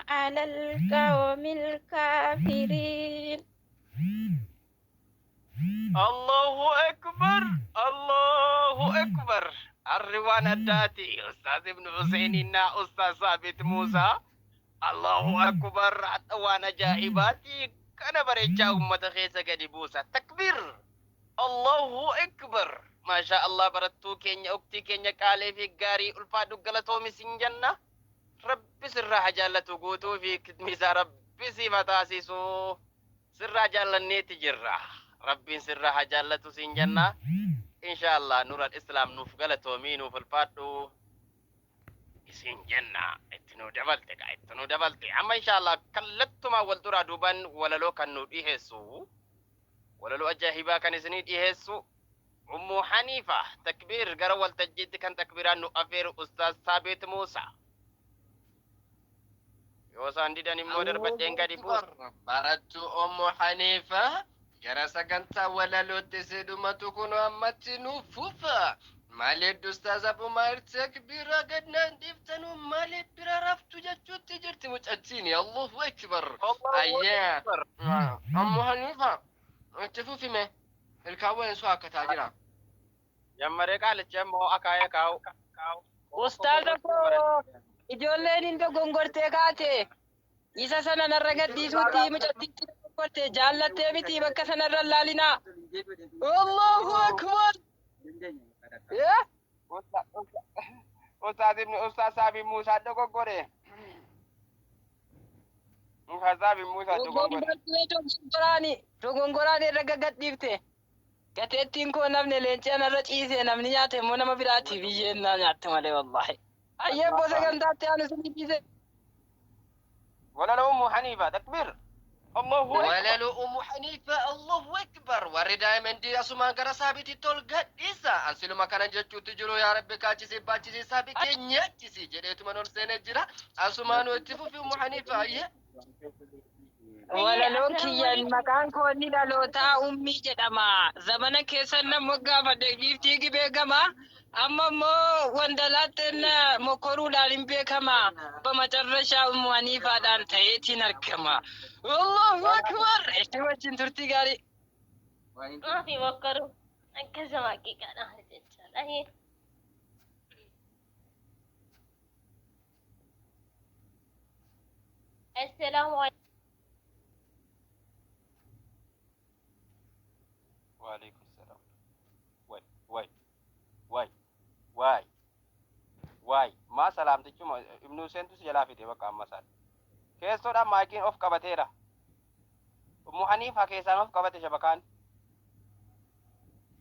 على القوم الكافرين. الله أكبر الله أكبر. الروان الداتي أستاذ ابن حسين أستاذ ثابت موسى. الله أكبر. وانا جائباتي كان برجع أمة خيسة قد بوسى تكبير. الله أكبر. ما شاء الله برتو كينيا أكتي كينيا كالي في قاري الفادو قلتو مسين جنة. ربي سرها جالتو قوتو في كتميسا ربي سيفتاسيسو سرها جالني تجرها. ربي سرها جالتو سين جنة إن شاء الله نور الإسلام نوف قلتو مينو في الفادو isin jenna ittinu dabalte amma inshallah kallattuma wal dura duban walalo kan nu dhiheessu walalo ajahiba kan isini dhiheessu ummu hanifa takbir gara wal tajjid kan takbiran nu afir ustaz Thabit Musa yo sandidan immo darbadden gadi bus baratu ummu hanifa gara saganta walalo tisidumatu kuno amatinu fufa مالد أستاذ أبو ماهر تكبيرة قدنا ندفتنو مالد برا رفتو جاتشو تجرت متأتيني الله أكبر. أياه أم حنيفة تفو في مه الكاوين سوا كتاجرا jammare qalicha mo akaya kaw أستاذ أبو إجولين إنتو غنغرتي كاتي إيسا سنة نرغد ديسوتي مجتي غنغرتي جالتي متي بكا سنة رلالنا الله أكبر. Ustaz Thabit Musa dogoggore. Ustaz Thabit Musa dogoggore. Dogongorani ragagadifte. Gatettiin ko namni leencee narra ciisee namni nyaate immoo nama biraati biyyeen na nyaatte malee wallahi. Ayyee bosa gantaatti aanu suni ciise. Wala Ummu Hanifa takbir. الله أكبر. وللو أم حنيفة الله أكبر. ورد من دي أسمان كرا ثابت تولغت إيسا أنسلو مكان جتشو تجرو يا ربي كاتشي باتشي ثابت نياتشي جديتو منور سنجرا أسمان واتفو في أم حنيفة أيه وللو كيان مكان كوني دالوتا أمي جدما زمانا كيسان نموغا فدقيفتي بيغما أما مو وندلاتنا مكورو دارين بيكما بمجرشا أم حنيفة دان تايتي نركما الله أكبر. إشتوى جنترتي غاري ما في وقروا كذا ما كي كان هذا الشيء. السلام عليكم. وعليكم السلام. واي ما سلامتك ابن حسين تسجلا في ديبك أما سال كيسو دا ماكين اوف قبتيرا أم حنيفة كيسان اوف قبتي شبكان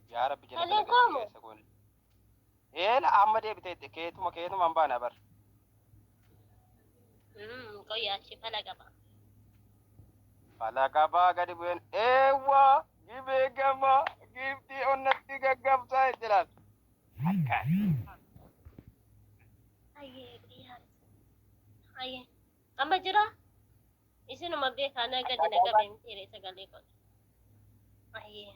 يا رب جل جلاله. إيه لا أحمد بتيت كيتو مبانا بر قوي فلا قبا فلا قبا قد بين إيوا جيبي قما جيبتي أنتي قب ساي جلال أيه أما جرا إسنو مبيك أنا قد نقبل متيري سقاليكم. أيه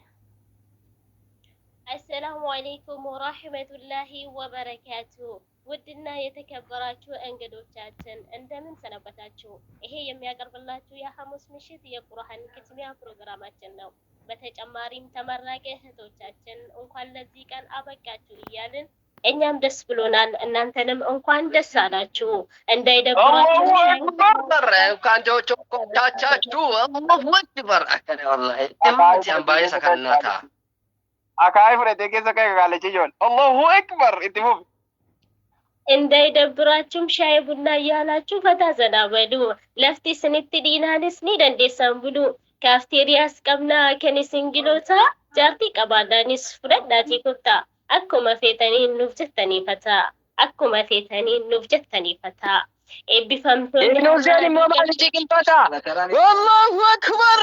السلام عليكم ورحمة الله وبركاته. ودنا يتكبراتشو እንግዶቻችን እንደምን ሰነበታችሁ? ይሄ የሚያቀርብላችሁ የሐሙስ ምሽት የቁርአን ክትሚያ ፕሮግራማችን ነው። በተጨማሪም ተመራቂ እህቶቻችን እንኳን ለዚህ ቀን አበቃችሁ እያልን እኛም ደስ ብሎናል፣ እናንተንም እንኳን ደስ አላችሁ። እንዳይደብራችሁ እንኳን ጆቾቻቻችሁ አላሁ አክበር። አከነ ወላሂ ደምት ያምባይ ሰከናታ አካይ ፍረቴ ከሰከ ጋለችጆን አላሁ አክበር ኢትሙ እንዳይደብራችሁም ሻይ ቡና እያላችሁ ፈታ ዘና በሉ። ለፍቲ ስንት ዲናንስ ኒ ደንዴሳን ብሉ ካፍቴሪያስ ቀምና ከኒስንግሎታ ጃርቲ ቀባዳኒስ ፍረዳቲ ኩታ akkuma feetaniin nuuf jettanii fata akkuma feetaniin nuuf jettanii fata eebbifamtoonni Ibn Hussein immoo maal jiqilfata? Allahu akbar.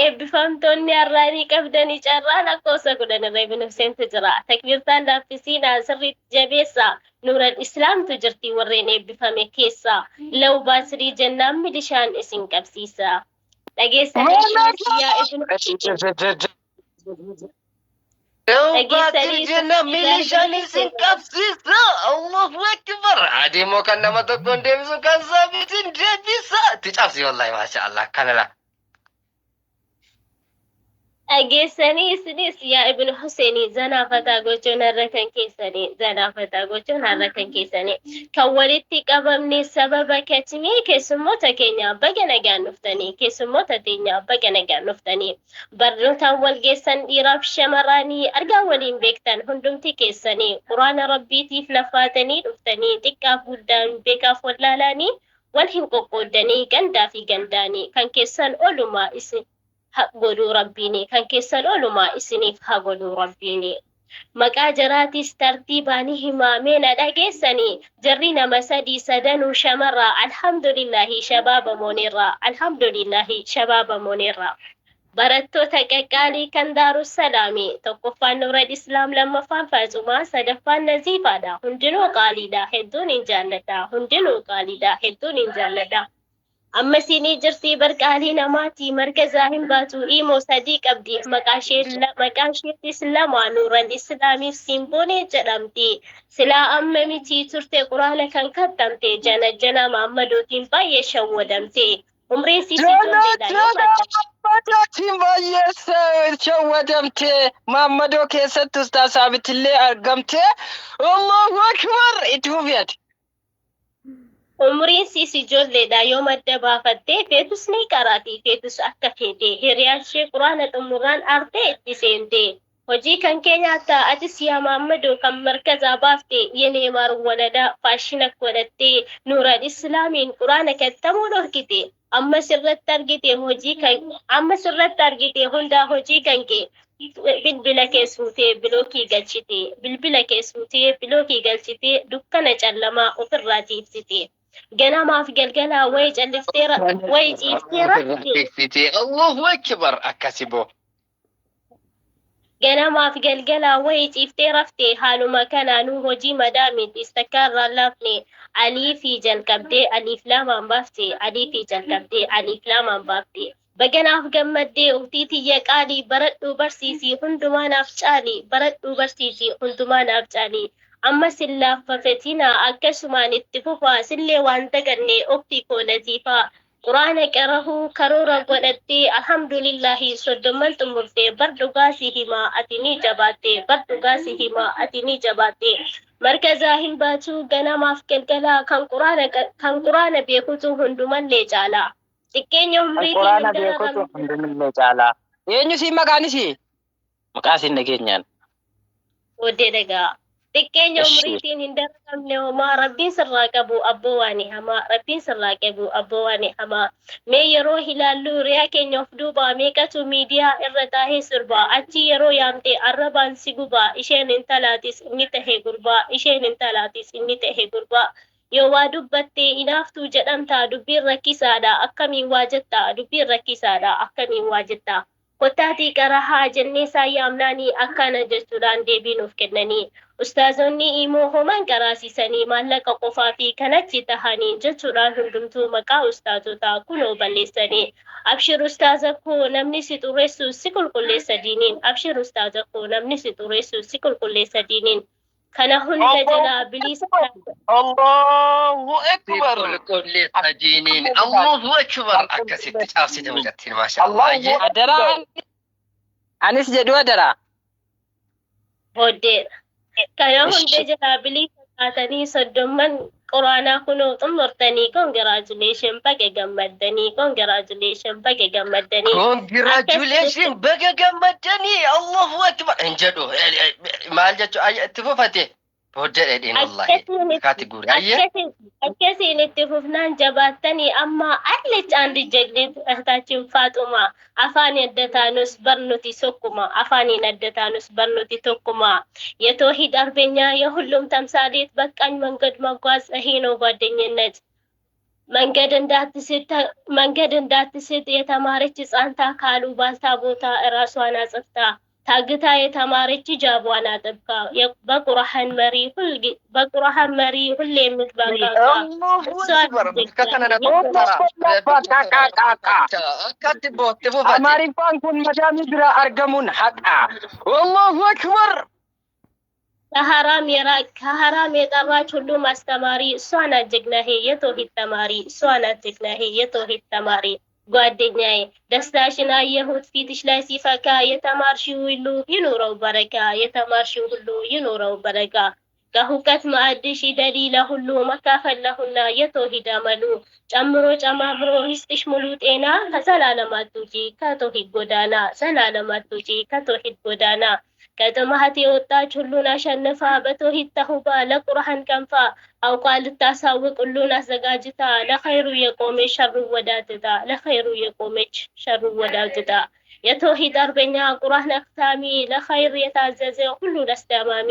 eebbifamtoonni har'aanii qabdanii carraan lakkoofsa 10 irra Ibn Husseintu jira. Takbiirtaan laaffisiin sirriitti jabeessa. Nuuran Islaamtu jirti warreen eebbifame keessa. Law baasirii jennaan milishaan isin qabsiisa. Dhageessanii yaa Ibn دوبات الجنة ميليشاني سنكبسيس الله أكبر عادي مو كان ما تكون ديمسو كان ثابت ديبسا تجابسي والله ما شاء الله كان لا أجيسني سنيس يا ابن حسيني زنا فتاقوشون هركن كيسني زنا فتاقوشون هركن كيسني كولتي قبمني سبب كتمي كسموتا كينيا بغنا جان نفتني كسموتا تينيا بغنا جان نفتني برنوتا والجيسن إيراب شمراني أرجع ولين بيكتن هندمتي كيسني قرآن ربي تيف لفاتني نفتني تكاف ودان بكاف ولالاني والهن قودني جندا في جنداني كان كيسن أولما اسم godhuu rabbiini kan keessan olumaa isiniif haa godhuu rabbiini maqaa jaraatis tartiibaanii himaamee na dhageessanii jarri nama sadii sadanuu shamarraa alhamdulillahi shabaaba moonirraa barattoota qaqqaalii kan daarussalaami tokkoffaan nuural islaam lammaffaan faaxumaa sadaffaan naziifaadha hundinuu qaaliidha hedduun hin jaalladha amma siinii jirtii barqaalii namaati marga zaahin baatu imoo sadii qabdi maqaan isheettis lama nuural islaamiif simboonee jedhamti silaa amma mitii turte quraana kan kattamte jana maammadootiin baay'ee shawwadamte umriin Maammadootiin baay'ee shawwadamte maammadoo keessatti ustaasaabitillee argamte Allahu akbar itti fufiyati. umriin siis ijoolleedha yoo madda baafattee feetus ni qaraati feetus akka feete hiriyaan ishee quraana xumuraan artee itti seente hojii kan keenyaata atis yaa maammadoo kan markazaa baafte yenee maaru waladaa faashina godhattee nuural islaamiin quraana kattamuu dhorkite amma sirratti argite hundaa hojii kan kee bilbila keessuutee bilookii galchite dukkana callamaa ofirraa tiibsite ganamaaf galgalaa wayii calliftee wayii ciiftee Allahu akbar akkasibo ganamaaf galgalaa wayii ciiftee raftee haaluma kanaanuu hojii madaamiitis takkaarraan laafne aliifii jalqabdee aliif lamaan baafte baganaaf gammaddee uftii tiyya qaalii baradhuu barsiisii hundumaanaaf caalii amma sillaaffafatina akkasumaan itti fufaa sillee waan daganne ofii koo latiifaa quraana qarahuu karoora godhattee alhamdulillahi soddomman xumurtee bardhugaasii himaa ati ni jabaatte markazaa hin baatu ganamaaf galgalaa kan quraana beekutu hundumallee caalaa xiqqeenya umriitiin caalaa eenyu siin maqaan isii maqaa isin dhageenyaan oddee dhagaa xiqqeenya umriitiin hin dararamne homaa rabbiin sirraa qabu abboowwaani hamaa mee yeroo hilaallu riyaa keenya of duubaa meeqatu miidiyaa irra taahee sirbaa achi yeroo yaamte arrabaan si gubaa isheen intalaatis inni tahe gurbaa yoo waa dubbattee inaaftuu jedhamtaa dubbiin rakkisaadha akkamiin waa jettaa kottaatii qarahaa jennee saayyaamnaanii akkana jechuudhaan deebii nuuf kennanii ustaazonni immoo homaan qaraasisanii maallaqa qofaa fi kanatti tahanii jechuudhaan hundumtuu maqaa ustaazotaa kunoo balleessanii abshir ustaaza koo namni si xureessu si qulqulleessa diiniin kana hunda jalaa bilisa Allahu akbar qulqulleessa diiniin Allahu akbar akkasitti caabsite mucattiin maashaallah Adaraan anis jedhu adaraa hoddeedha kana hunda jalaa bilisa taatanii soddomman quraanaa kunoo xumurtanii congratulation baga gammaddanii Allahu akbar hin jedhu maal jechu itti fufate booddeedhiin wallahi kaatiguuri akkasiin itti fufnaan jabaattanii amma allechaan dijjagdeet tahtaachin faaxumaa afaaniin addataanus barnuti tokkuma የተውሂድ አርበኛ የሁሉም ተምሳሌት በቃኝ መንገድ መጓዝ ይሄ ነው ጓደኝነት መንገድ እንዳትስት የተማረች ህፃን ካሉ ባልታ ቦታ ራሷን አጽፍታ ታግታ የተማረች ሂጃቧን አጥብቃ በቁርአን መሪ ሁሌ የምትባቃቃ እሷን አማሪፋን ኩን መዳሚ ብራ አርገሙን ሐቃ ወላሁ አክበር ከሐራም የጠራች ሁሉም አስተማሪ እሷ ናት ጀግናዬ የተውሂድ ተማሪ እሷ ናት ጀግናዬ የተውሂድ ተማሪ ጓደኛዬ ደስታሽን አየሁት ፊትሽ ላይ ሲፈካ የተማርሽው ሁሉ ይኑረው በረካ የተማርሽው ሁሉ ይኑረው በረካ ከሁከት ማዕድሽ ይደሊ ለሁሉ መካፈል ለሁና የተውሂድ አመሉ ጨምሮ ጨማምሮ ይስጥሽ ሙሉ ጤና ከዘላለም አትውጪ ከተውሂድ ጎዳና ዘላለም አትውጪ ከተውሂድ ጎዳና ከጥማት የወጣች ሁሉን አሸንፋ በተውሂድ ተሁባ ለቁርአን ቀንፋ አውቃ ልታሳውቅ ሁሉን አዘጋጅታ ለኸይሩ የቆመች ሸሩ ወዳትታ ለኸይሩ የቆመች ሸሩ ወዳትታ የተውሂድ አርበኛ ቁርአን አክታሚ ለኸይር የታዘዘ ሁሉ አስተማሚ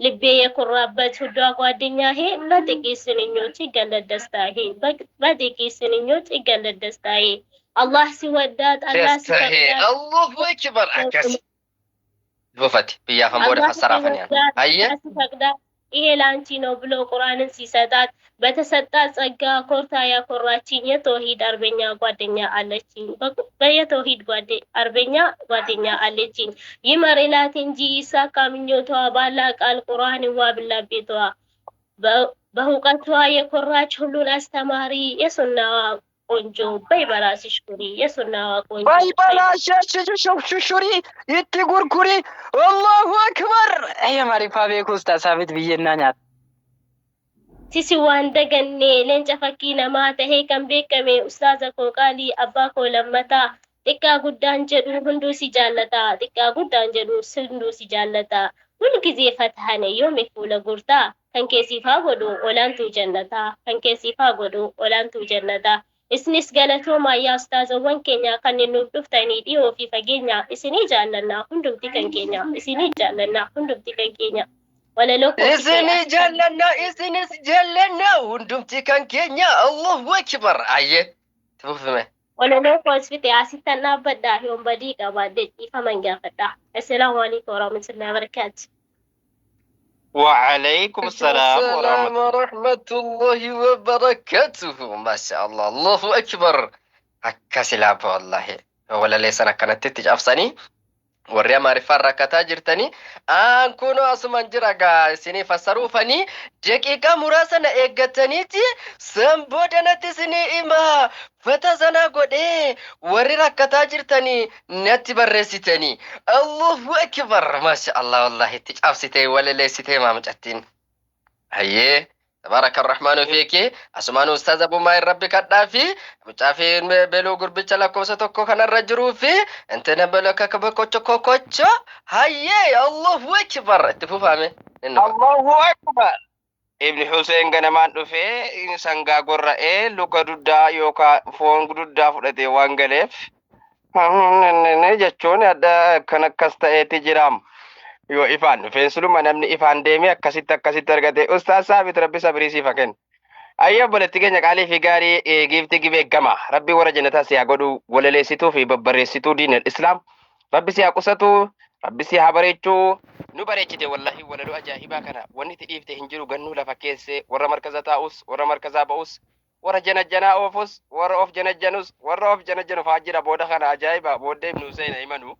ልቤ የኮራበት ሁሉ ጓደኛዬ በጥቂት ስንኞች ይገለጥ ደስታዬ በጥቂት ስንኞች ይገለጥ ደስታዬ አላህ ሲወዳት አላህ ሲፈቅዳት አላሁ አክበር አከስ ወፈት ቢያፈን ቦደ ፈሰራፈን አየ ይሄ ላንቺ ነው ብሎ ቁርአንን ሲሰጣት በተሰጣት ጸጋ ኮርታ ያኮራችኝ የተውሂድ አርበኛ ጓደኛ አለችኝ በየተውሂድ አርበኛ ጓደኛ አለችኝ ይመረላት እንጂ ይሳካ ምኞቷ ባላ ቃል ቁርአን ዋብላ ቤቷ በሁቀቷ የኮራች ሁሉን አስተማሪ የሱናዋ ቆንጆ በይበራስሽ ኩሪ የሱናዋ ቆንጆ በይበራስሽ ሹሹሪ ይትጉርኩሪ አላሁ አክበር አይ ማሪፋ ቤኩስ ታሳብት ብየናኛት ሲሲዋን ደገኔ ለንጨ ፈኪ ነማ ተሄ ከም ቤከሜ ኡስታዘ ኮ ቃሊ አባ ኮ ለመታ ጢቃ ጉዳን ጀዱ ሁንዱ ሲጃለታ ጢቃ ጉዳን ጀዱ ሁንዱ ሲጃለታ ሁሉ ጊዜ ፈትሐነ ዮም ይፉለ ጉርታ ከንኬሲፋ ጎዶ ኦላንቱ ጀነታ ከንኬሲፋ ጎዶ ኦላንቱ ጀነታ isnis galatoma yaa ustaazawwan keenya kanneen nuuf dhuftanii dhiyoo fi fageenya isinii jaallannaa hundumti kan keenya isinii jaallannaa hundumti kan keenya walaloo isinii jaallannaa isinis jaallannaa hundumti kan keenya allahu akbar ayye tufufime walaloo koosfite asittan dhaabbadhaa yoon badii qabaadde dhiifaman gaafadhaa assalaamu alaikum warahmatullahi wabarakaatu وعليكم السلام ورحمة الله وبركاته ما شاء الله الله أكبر أكاسلاب والله ولا ليس أنا كانت تتجافسني وريا معرفة ركعتا جرتني كونو أسمان جرعا سني فسروفني دقيقة مراسنا إيجتنيتي سنبودنا تسني إما فتزنا قدي وري ركعتا جرتني نتي برسيتني الله أكبر ما شاء الله والله تجافسيتي ولا ليستي ما مجتين هيه تبارك الرحمن فيك أسمان أستاذ أبو ماير ربك الدافي متعافين بلو قربتش لكم ستوكو كان الرجل في أنت نبلوك كبكوتشو كوتشو هاي الله أكبر تفهمي الله أكبر ابن حسين غنمان في سانغا قرأ لوكا دودا يوكا فون دودا فلتي وانغليف نجتشون هذا كان كستا جرام yo ifan fensuluma namni ifan deeme akkasitti argate ustaaz saabit rabbi sabrii siif kennu ayya boletti keenya qaalii fi gaarii giifti gibee gama rabbi warra jannataa si haa godhu walaleessituu fi babbareessituu diinal islaam rabbi si haa qusatu rabbi si haa bareechuu nu bareechite wallahi walaloo ajaa'ibaa kana wanni itti dhiifte hin jiru gannuu lafa keesse warra markaza taa'us warra markazaa ba'us warra janajjanaa oofus warra of janajjanus warra of janajjanu faajjira booda kana ajaa'iba booddee ibnu Hussein imanu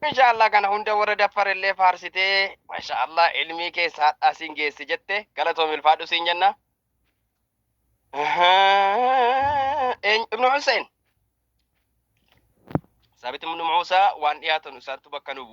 inshallah kana hunda warra daffar illee faarsitee mashaallah ilmii keessa asin geessi jette galatoom ilfaadhu siin jenna ibnu Hussein sabit ibnu Muusaa waan dhiyaatan isaatu bakka nu